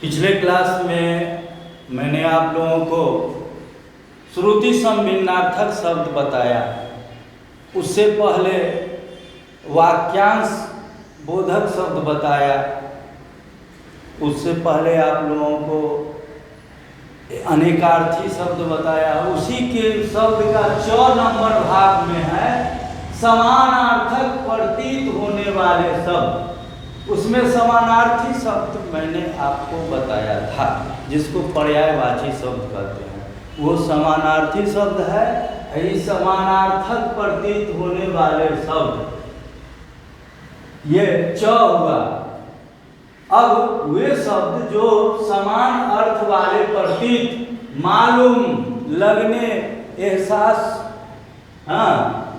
पिछले क्लास में मैंने आप लोगों को श्रुति संभिन्नार्थक शब्द बताया। उससे पहले वाक्यांश बोधक शब्द बताया। उससे पहले आप लोगों को अनेकार्थी शब्द बताया। उसी के शब्द का 4 नंबर भाग में है समानार्थक प्रतीत होने वाले शब्द। उसमें समानार्थी शब्द मैंने आपको बताया था, जिसको पर्यायवाची शब्द कहते हैं, वो समानार्थी शब्द है। इस समानार्थक प्रतीत होने वाले शब्द ये च हुआ। अब वे शब्द जो समान अर्थ वाले प्रतीत मालूम लगने एहसास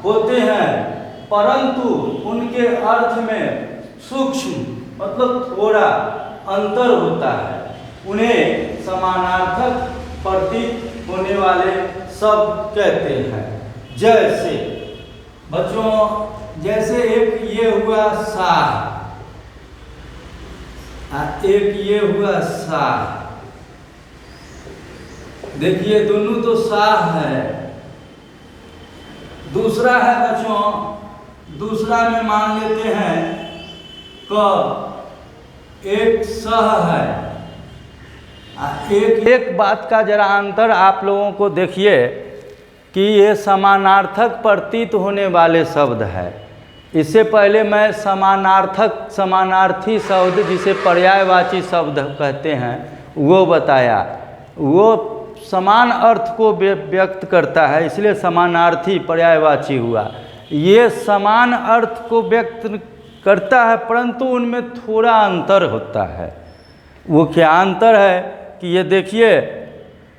होते हैं, परंतु उनके अर्थ में सूक्ष्म मतलब थोड़ा अंतर होता है, उन्हें समानार्थक प्रतीत होने वाले शब्द कहते हैं। जैसे बच्चों, जैसे एक ये हुआ साह, एक ये हुआ साह। देखिए दोनों तो साह है। दूसरा है बच्चों, दूसरा में मान लेते हैं एक सह है। एक बात का जरा अंतर आप लोगों को देखिए कि ये समानार्थक प्रतीत होने वाले शब्द है। इससे पहले मैं समानार्थी शब्द जिसे पर्यायवाची शब्द कहते हैं वो बताया। वो समान अर्थ को व्यक्त करता है, इसलिए समानार्थी पर्यायवाची हुआ। ये समान अर्थ को व्यक्त करता है, परंतु उनमें थोड़ा अंतर होता है। वो क्या अंतर है कि ये देखिए,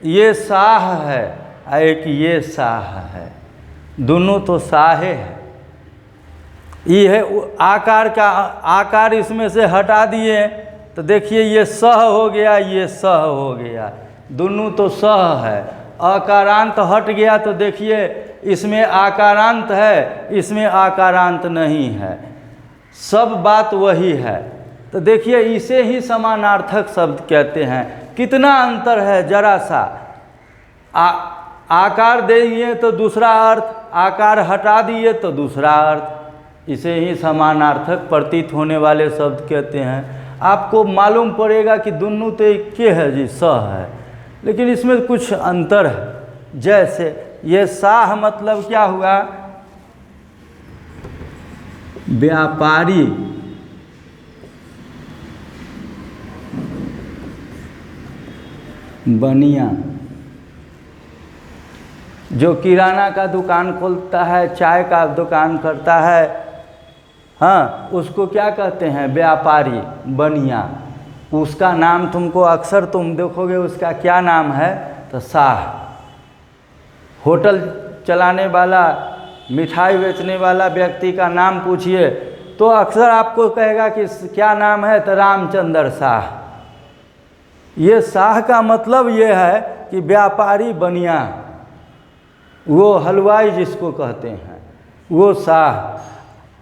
ये साह है और एक ये साह है। दोनों तो साहे हैं। ये है आकार का, आकार इसमें से हटा दिए तो देखिए ये सह हो गया, ये सह हो गया। दोनों तो सह है। आकारांत हट गया तो देखिए इसमें आकारांत है, इसमें आकारांत नहीं है। सब बात वही है। तो देखिए इसे ही समानार्थक शब्द कहते हैं। कितना अंतर है, जरा सा। आकार देंगे तो दूसरा अर्थ, आकार हटा दिए तो दूसरा अर्थ। इसे ही समानार्थक प्रतीत होने वाले शब्द कहते हैं। आपको मालूम पड़ेगा कि दोनों तो एक के है जी, स है, लेकिन इसमें कुछ अंतर है। जैसे ये साह मतलब क्या हुआ, व्यापारी। बनिया जो किराना का दुकान खोलता है, चाय का दुकान करता है, हाँ, उसको क्या कहते हैं, व्यापारी, बनिया। उसका नाम तुमको अक्सर तुम देखोगे, उसका क्या नाम है, तो साह। होटल चलाने वाला, मिठाई बेचने वाला व्यक्ति का नाम पूछिए तो अक्सर आपको कहेगा कि क्या नाम है, तो रामचंद्र साह। ये साह का मतलब ये है कि व्यापारी, बनिया, वो हलवाई जिसको कहते हैं, वो साह।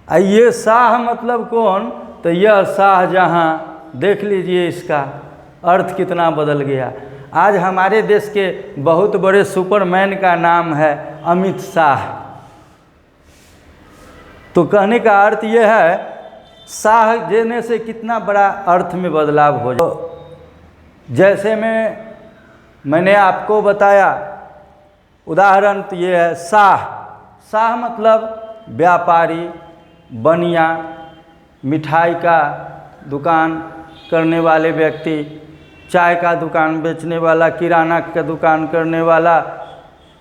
ये साह मतलब कौन, तो यह शाहजहां। देख लीजिए इसका अर्थ कितना बदल गया। आज हमारे देश के बहुत बड़े सुपरमैन का नाम है अमित शाह। तो कहने का अर्थ यह है, शाह देने से कितना बड़ा अर्थ में बदलाव हो जाए। जैसे मैंने आपको बताया, उदाहरण तो ये है शाह। शाह मतलब व्यापारी, बनिया, मिठाई का दुकान करने वाले व्यक्ति, चाय का दुकान बेचने वाला, किराना का दुकान करने वाला,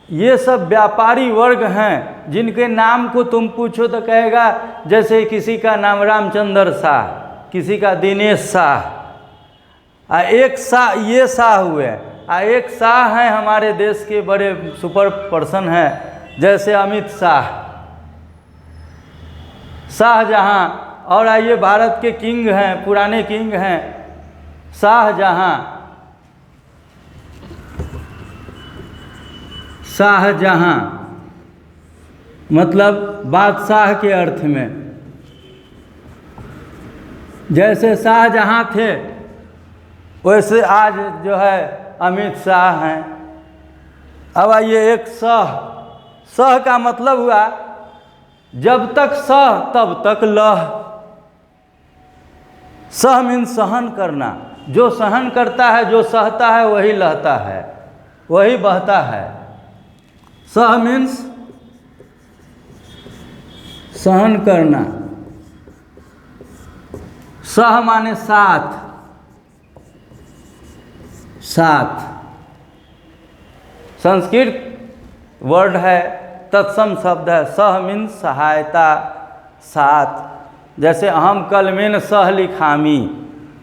ये सब व्यापारी वर्ग हैं जिनके नाम को तुम पूछो तो कहेगा, जैसे किसी का नाम रामचंद्र शाह, किसी का दिनेश शाह। एक शाह, ये शाह हुए। एक शाह हैं हमारे देश के बड़े सुपर पर्सन हैं, जैसे अमित शाह, शाहजहां। और आइए भारत के किंग हैं, पुराने किंग हैं, शाहजहां। शाहजहां मतलब बादशाह के अर्थ में। जैसे शाहजहाँ थे वैसे आज जो है अमित शाह हैं। अब आइए एक सह का मतलब हुआ जब तक सह तब तक लह। सह मीन सहन करना, जो सहन करता है, जो सहता है वही लहता है, वही बहता है। सह मीन्स सहन करना, सह माने साथ, साथ संस्कृत वर्ड है, तत्सम शब्द है। सह मीन्स सहायता, साथ। जैसे अहम कलमेन सह लिखामी,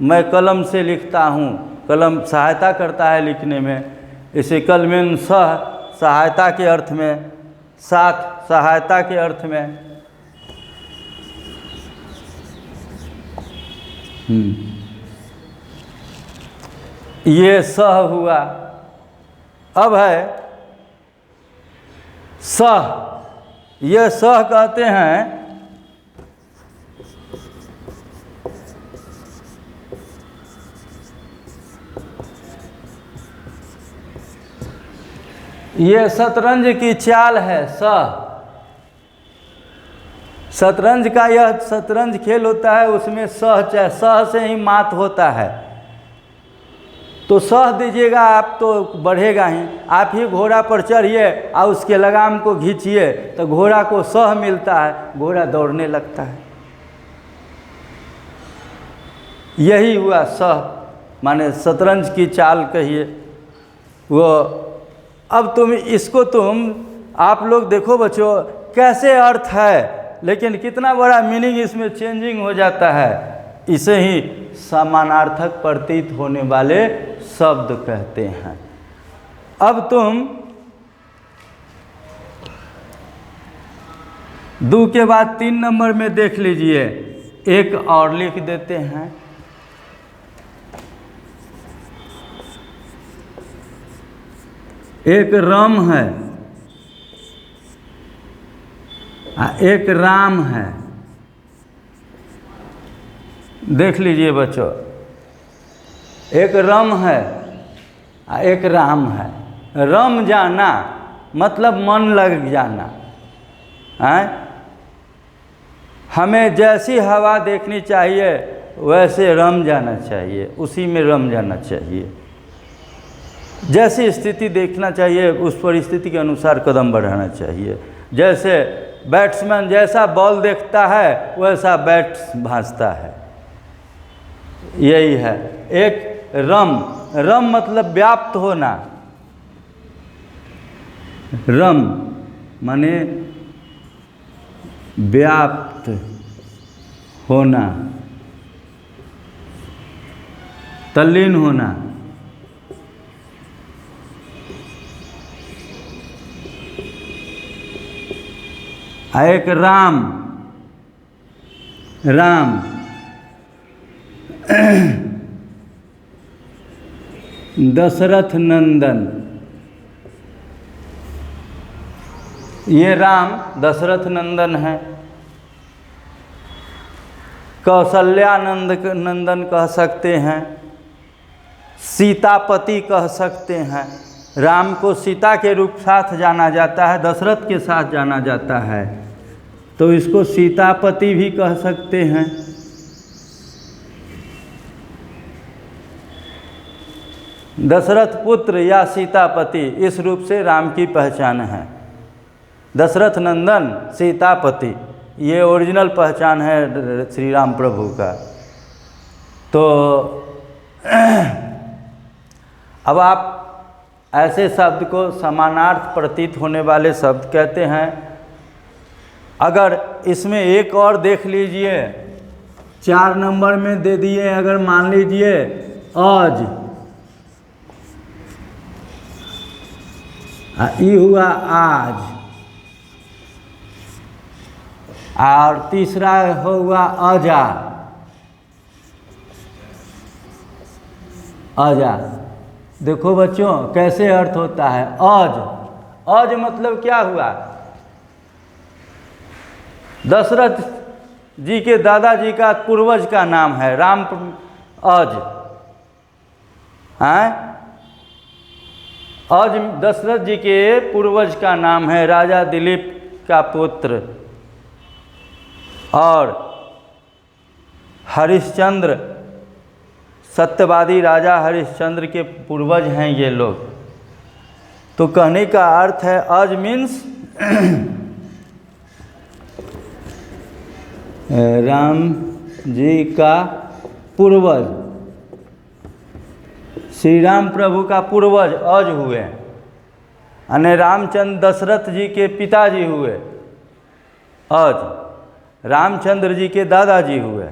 मैं कलम से लिखता हूँ, कलम सहायता करता है लिखने में। इसे कलमेन सह सहायता के अर्थ में, साथ सहायता के अर्थ में। ये सह हुआ। अब है सह। ये सह कहते हैं ये शतरंज की चाल है। शतरंज का यह शतरंज खेल होता है, उसमें सह से ही मात होता है। तो सह दीजिएगा आप तो बढ़ेगा ही। आप ही घोड़ा पर चढ़िए और उसके लगाम को खींचिए तो घोड़ा को सह मिलता है, घोड़ा दौड़ने लगता है। यही हुआ सह, माने शतरंज की चाल कहिए वो। अब आप लोग देखो बच्चों कैसे अर्थ है, लेकिन कितना बड़ा मीनिंग इसमें चेंजिंग हो जाता है। इसे ही समानार्थक प्रतीत होने वाले शब्द कहते हैं। अब तुम 2 के बाद 3 नंबर में देख लीजिए, एक और लिख देते हैं। एक रम है, एक राम है। देख लीजिए बच्चों, एक रम है, एक राम है। रम जाना मतलब मन लग जाना है। हमें जैसी हवा देखनी चाहिए वैसे रम जाना चाहिए, उसी में रम जाना चाहिए। जैसी स्थिति देखना चाहिए उस परिस्थिति के अनुसार कदम बढ़ाना चाहिए। जैसे बैट्समैन जैसा बॉल देखता है वैसा बैट भांजता है, यही है। एक रम मतलब व्याप्त होना। रम माने व्याप्त होना, तल्लीन होना। एक राम दशरथ नंदन। ये राम दशरथ नंदन है। कौशल्यानंद नंदन कह सकते हैं, सीतापति कह सकते हैं। राम को सीता के रूप साथ जाना जाता है, दशरथ के साथ जाना जाता है, तो इसको सीतापति भी कह सकते हैं। दशरथ पुत्र या सीतापति, इस रूप से राम की पहचान है। दशरथ नंदन, सीतापति, ये ओरिजिनल पहचान है श्री राम प्रभु का। तो अब आप ऐसे शब्द को समानार्थ प्रतीत होने वाले शब्द कहते हैं। अगर इसमें एक और देख लीजिए, 4 नंबर में दे दिए, अगर मान लीजिए आज, ई हुआ आज, और तीसरा हुआ अजा। अजा देखो बच्चों कैसे अर्थ होता है। अज मतलब क्या हुआ? दशरथ जी के दादाजी का पूर्वज का नाम है राम अज हैं। अज दशरथ जी के पूर्वज का नाम है, राजा दिलीप का पुत्र। और हरिश्चंद्र, सत्यवादी राजा हरिश्चंद्र के पूर्वज हैं ये लोग। तो कहने का अर्थ है अज मीन्स राम जी का पूर्वज, श्री राम प्रभु का पूर्वज अज हुए, यानी रामचंद्र दशरथ जी के पिताजी हुए अज, रामचंद्र जी के दादाजी हुए।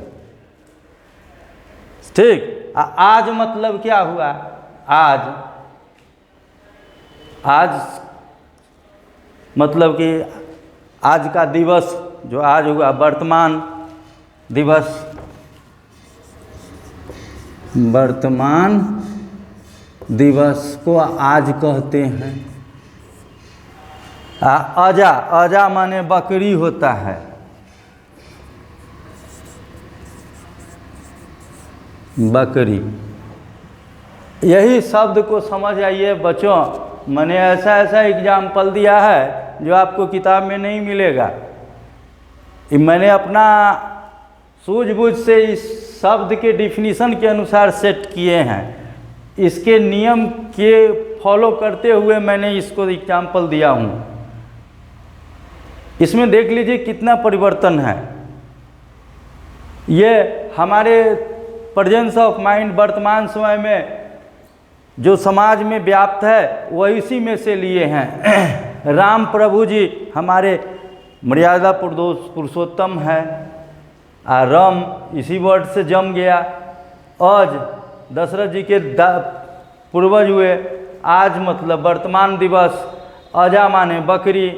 ठीक। आज मतलब क्या हुआ? आज मतलब कि आज का दिवस जो आज हुआ, वर्तमान दिवस, वर्तमान दिवस को आज कहते हैं। अजा, अजा माने बकरी होता है। बकरी, यही शब्द को समझ आइए बच्चों। मैंने ऐसा ऐसा एग्जाम्पल दिया है जो आपको किताब में नहीं मिलेगा। मैंने अपना सूझबूझ से इस शब्द के डिफिनीशन के अनुसार सेट किए हैं। इसके नियम के फॉलो करते हुए मैंने इसको एग्जाम्पल दिया हूँ। इसमें देख लीजिए कितना परिवर्तन है। ये हमारे प्रेजेंस ऑफ माइंड वर्तमान समय में जो समाज में व्याप्त है वो इसी में से लिए हैं। राम प्रभु जी हमारे मर्यादा पुरुषोत्तम है, और राम इसी वर्ड से जम गया। अज दशरथ जी के पूर्वज हुए। आज मतलब वर्तमान दिवस, अजा माने बकरी।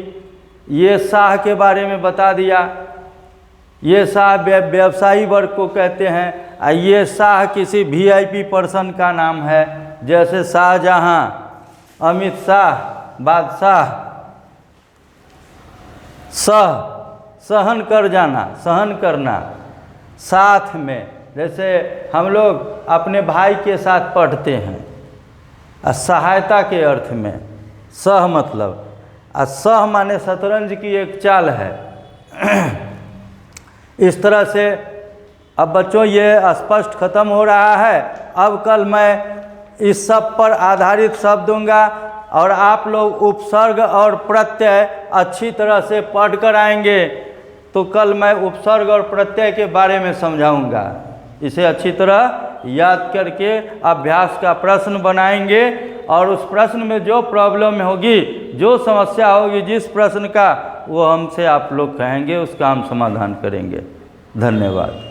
ये शाह के बारे में बता दिया। ये शाह व्यवसायी वर्ग को कहते हैं। ये शाह किसी वीआईपी पर्सन का नाम है, जैसे शाहजहां, अमित शाह, बादशाह। सहन कर जाना, सहन करना साथ में। जैसे हम लोग अपने भाई के साथ पढ़ते हैं सहायता के अर्थ में, सह मतलब। सह माने शतरंज की एक चाल है। इस तरह से अब बच्चों ये स्पष्ट खत्म हो रहा है। अब कल मैं इस सब पर आधारित शब्द दूंगा और आप लोग उपसर्ग और प्रत्यय अच्छी तरह से पढ़ कर आएंगे। तो कल मैं उपसर्ग और प्रत्यय के बारे में समझाऊंगा। इसे अच्छी तरह याद करके अभ्यास का प्रश्न बनाएंगे, और उस प्रश्न में जो प्रॉब्लम होगी, जो समस्या होगी जिस प्रश्न का, वो हमसे आप लोग कहेंगे, उसका हम समाधान करेंगे। धन्यवाद।